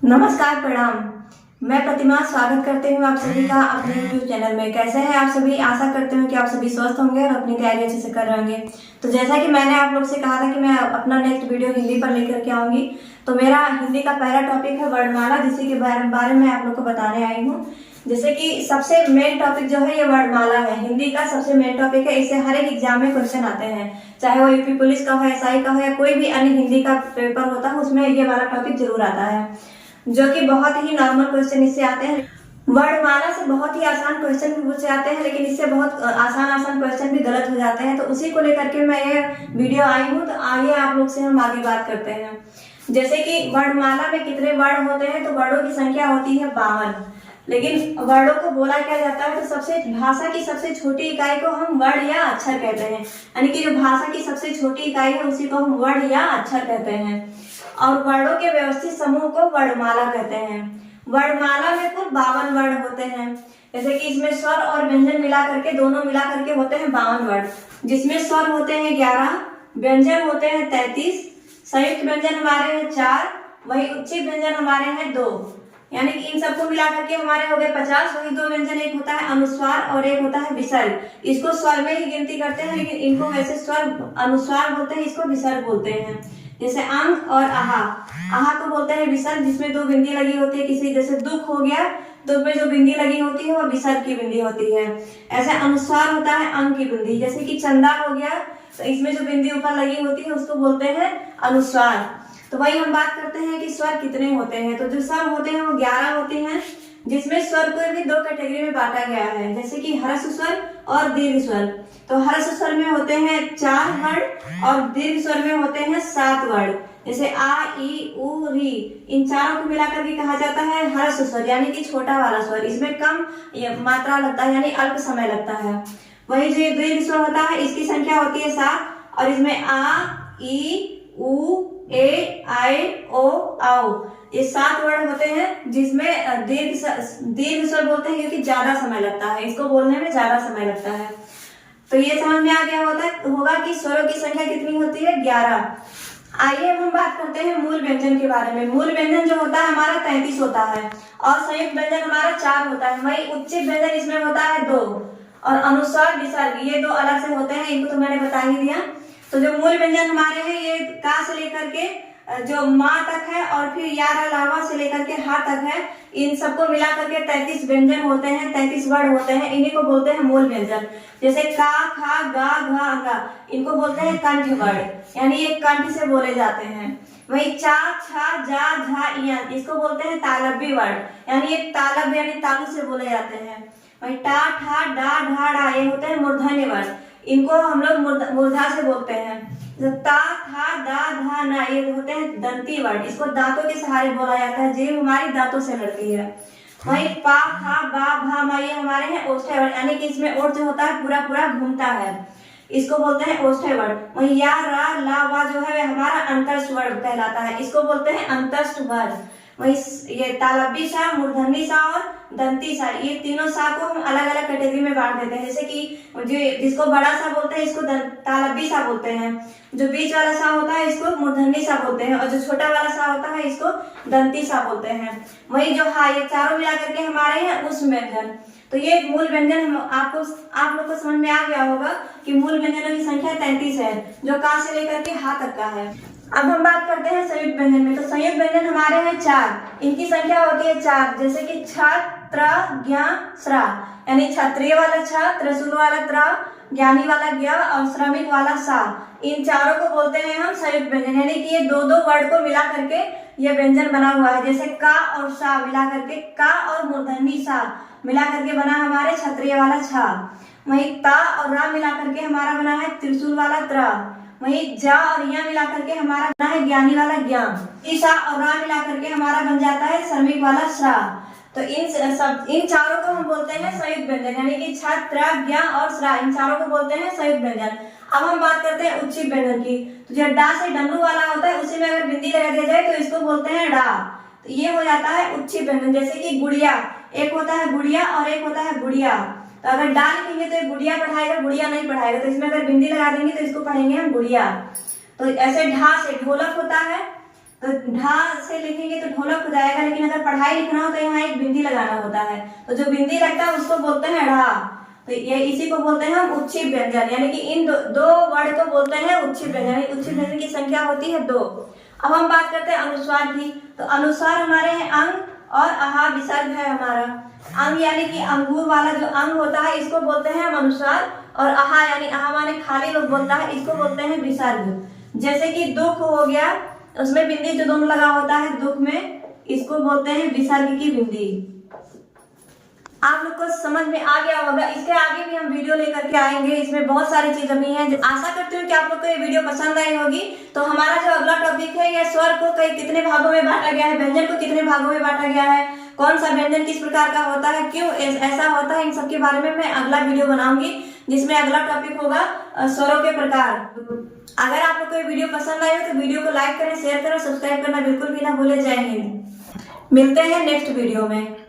नमस्कार, प्रणाम। मैं प्रतिमा स्वागत करती हूँ आप सभी का अपने YouTube चैनल में। कैसे हैं आप सभी? आशा करती हूँ कि आप सभी स्वस्थ होंगे और अपनी तैयारी अच्छे से कर रहे होंगे। तो जैसा कि मैंने आप लोग से कहा था कि मैं अपना नेक्स्ट वीडियो हिंदी पर लेकर के आऊंगी, तो मेरा हिंदी का पहला टॉपिक है वर्णमाला, जिसके के बारे में आप लोग को बताने आई हूँ। जैसे कि सबसे मेन टॉपिक जो है ये वर्णमाला है, हिंदी का सबसे मेन टॉपिक है। इससे हर एक एग्जाम में क्वेश्चन आते हैं, चाहे वो यूपी पुलिस का हो, एसआई का हो या कोई भी अन्य हिंदी का पेपर होता है, उसमें ये वाला टॉपिक जरूर आता है, जो कि बहुत ही नॉर्मल क्वेश्चन इससे आते हैं। वर्णमाला से बहुत ही आसान क्वेश्चन भी पूछे जाते हैं, लेकिन इससे बहुत आसान क्वेश्चन भी गलत हो जाते हैं। तो उसी को लेकर के मैं ये वीडियो आई हूँ। तो आइए आप लोग से हम आगे बात करते हैं। जैसे कि वर्णमाला में कितने वर्ण होते हैं, तो वर्णों की संख्या होती है 52। लेकिन वर्णों को बोला क्या जाता है, तो सबसे भाषा की सबसे छोटी इकाई को हम वर्ण या अक्षर कहते हैं। यानी कि जो भाषा की सबसे छोटी इकाई है उसी को हम वर्ण या अक्षर कहते हैं। और वर्णों के व्यवस्थित समूह को वर्णमाला कहते हैं। वर्णमाला में कुल 52 वर्ण होते हैं। जैसे कि इसमें स्वर और व्यंजन मिला करके, दोनों मिला करके होते हैं 52 वर्ण, जिसमें स्वर होते हैं 11, व्यंजन होते हैं 33, संयुक्त व्यंजन हमारे हैं 4, वही उच्चित व्यंजन हमारे हैं 2। यानी कि इन सबको मिला करके हमारे हो गए 50। वही 2 व्यंजन, एक होता है अनुस्वार और एक होता है विसर्ग। इसको स्वर में ही गिनती करते हैं, लेकिन इनको वैसे स्वर अनुस्वार बोलते हैं, इसको विसर्ग बोलते हैं। जैसे अंग और आहा। आहा को बोलते हैं विसर्ग, जिसमें 2 बिंदी लगी होती है। किसी जैसे दुख हो गया तो उसमें जो बिंदी लगी होती है वो विसर्ग की बिंदी होती है। ऐसे अनुस्वार होता है अंग की बिंदी। जैसे कि चंदा हो गया तो इसमें जो बिंदी ऊपर लगी होती है उसको बोलते हैं अनुस्वार। तो वही हम बात करते हैं कि स्वर कितने होते हैं। तो जो स्वर होते हैं वो 11 होते हैं, जिसमें स्वर को भी 2 कैटेगरी में बांटा गया है, जैसे कि हर्ष स्वर और दीर्घ स्वर। तो हर्ष स्वर में होते हैं 4 वर्ण और दीर्घ स्वर में होते हैं 7 वर्ण। जैसे आ, ई, उ, री, इन चारों को मिलाकर के कहा जाता है हर्ष स्वर, यानी कि छोटा वाला स्वर। इसमें कम मात्रा लगता है, यानी अल्प समय लगता है। वही जो दीर्घ स्वर होता है इसकी संख्या होती है 7, और इसमें आ, ई, उ, ए, आई, ओ, आओ, ये 7 वर्ण होते हैं, जिसमें दीर्घ स्वर बोलते हैं क्योंकि ज्यादा समय लगता है, इसको बोलने में ज्यादा समय लगता है। तो ये समझ में आ गया होगा कि स्वरों की संख्या कितनी होती है, 11। आइए हम बात करते हैं मूल व्यंजन के बारे में। मूल व्यंजन जो होता है हमारा 33 होता है, और संयुक्त व्यंजन हमारा 4 होता है। वही उच्चित व्यंजन इसमें होता है 2, और अनुस्वार विसर्ग ये 2 अलग से होते हैं, इनको तो मैंने बता ही दिया। तो जो मूल व्यंजन हमारे हैं ये का से लेकर के जो माँ तक है, और फिर यार लावा से लेकर के हा तक है, इन सबको मिला करके 33 व्यंजन होते हैं, 33 वर्ण होते हैं। इन्हीं को बोलते हैं मूल व्यंजन। जैसे का, खा, गा, घा, गा, इनको बोलते हैं कंठ वर्ण, यानी ये कंठ से बोले जाते हैं। वही चा, छा, जा, झा, इया, इसको बोलते हैं तालव्य वर्ण, यानी ये तालव्य यानी तालु से बोले जाते हैं। वही टा, ठा, डा, ढा, डा, ये होते हैं मूर्धन्य वर्ण, इनको हम लोग मूर्धा से बोलते हैं। ता, था, दा, धा, ना, ये होते हैं दंती वर्ण, इसको दांतों के सहारे बोला जाता है, जीभ हमारी दांतों से लड़ती है। वही पा, फा, बा, भा, मा, ये हमारे हैं ओष्ठ्य वर्ण, यानी कि इसमें ओठ जो होता है पूरा घूमता है, इसको बोलते हैं ओष्ठ्य वर्ण। वही या, रा, ला, वा जो है हमारा अंतस्थ वर्ण कहलाता है, इसको बोलते हैं अंतस्थ वर्ण। वही ये तालव्य सा, मूर्धन्य सा और दंती सा, ये तीनों सा को हम अलग अलग कैटेगरी में बांट देते हैं। जैसे कि जो जिसको बड़ा सा बोलते हैं इसको तालव्य सा बोलते हैं, जो बीच वाला सा होता है इसको मूर्धन्य सा बोलते हैं, और जो छोटा वाला सा होता है इसको दंती सा बोलते हैं। वही जो हाँ, ये चारों मिला करके हमारे हैं उस व्यंजन। तो ये मूल व्यंजन आप लोग को समझ में आ गया होगा कि मूल व्यंजनों की संख्या 33 है, जो का से लेकर के हा तक का है। अब हम बात करते हैं संयुक्त व्यंजन में। तो संयुक्त व्यंजन हमारे हैं 4, इनकी संख्या होती है 4। जैसे कि छ, त्र, ज्ञ, स्रा, यानी क्षत्रिय वाला छ, त्रिशूल वाला त्र, ज्ञानी वाला ज्ञ और श्रमिक वाला सा, इन चारों को बोलते हैं हम संयुक्त व्यंजन। यानी कि ये 2-2 वर्ड को मिला करके ये व्यंजन बना हुआ है। जैसे का और सा मिला करके, का और मूर्धन्य सा मिला करके बना हमारे क्षत्रिय वाला छ। वही ता और रा मिला करके हमारा बना है त्रिशूल वाला त्र। वही जा और या मिला करके हमारा बना है ज्ञानी वाला ज्ञान। ईसा और रा मिला करके हमारा बन जाता है श्रमिक वाला श्रा। तो इन चारों को हम बोलते हैं संयुक्त व्यंजन, यानी कि छ, त्र, ज्ञ और श्रा, इन चारों को बोलते हैं संयुक्त व्यंजन। अब हम बात करते हैं उच्चित व्यंजन की। तो जो डा से डमरू वाला होता है उसी में अगर बिंदी लगा दिया जाए तो इसको बोलते हैं डा। तो ये हो जाता है उच्चित व्यंजन। जैसे कि गुड़िया, एक होता है गुड़िया और एक होता है गुड़िया। तो अगर डा लिखेंगे तो गुड़िया पढ़ाएगा, गुड़िया नहीं पढ़ाएगा, तो इसमें अगर बिंदी लगा देंगे तो इसको पढ़ेंगे हम गुड़िया। तो ऐसे ढा से ढोलक होता है, तो ढा से लिखेंगे तो ढोलक हो जाएगा, लेकिन अगर पढ़ाई लिखना हो तो यहाँ एक बिंदी लगाना होता है। तो जो बिंदी लगता है उसको बोलते हैं ढा। तो ये इसी को बोलते हैं हम उच्छिष्ट व्यंजन, यानी कि इन दो वर्ड को बोलते हैं उच्छिष्ट व्यंजन। उच्छिष्ट व्यंजन की संख्या होती है 2। अब हम बात करते हैं अनुस्वार की। तो अनुस्वार हमारे हैं अंग और आहा विसर्ग है हमारा। अंग यानी कि अंगूर वाला जो अंग होता है इसको बोलते हैं हम अनुस्वार, और आहा यानी आहा माने खाली लोग बोलता है, इसको बोलते हैं विसर्ग। जैसे कि दुख हो गया, उसमें बिंदी जो दोनों लगा होता है दुख में, इसको बोलते हैं विसर्ग की बिंदी। आप लोग को समझ में आ गया होगा। इसके आगे भी हम वीडियो लेकर के आएंगे, इसमें बहुत सारी चीजें भी हैं। आशा करती हूँ कि आप लोग को ये वीडियो पसंद आई होगी। तो हमारा जो अगला टॉपिक है, यह स्वर को कितने भागों में बांटा गया है, व्यंजन को कितने भागों में बांटा गया है, कौन सा व्यंजन किस प्रकार का होता है, क्यों ऐसा होता है, इन सब के बारे में मैं अगला वीडियो बनाऊंगी, जिसमें अगला टॉपिक होगा स्वरों के प्रकार। अगर आप लोग को ये वीडियो पसंद आए तो वीडियो को लाइक करें, शेयर करें, सब्सक्राइब करना बिल्कुल भी ना भूले। जय हिंद। मिलते हैं नेक्स्ट वीडियो में।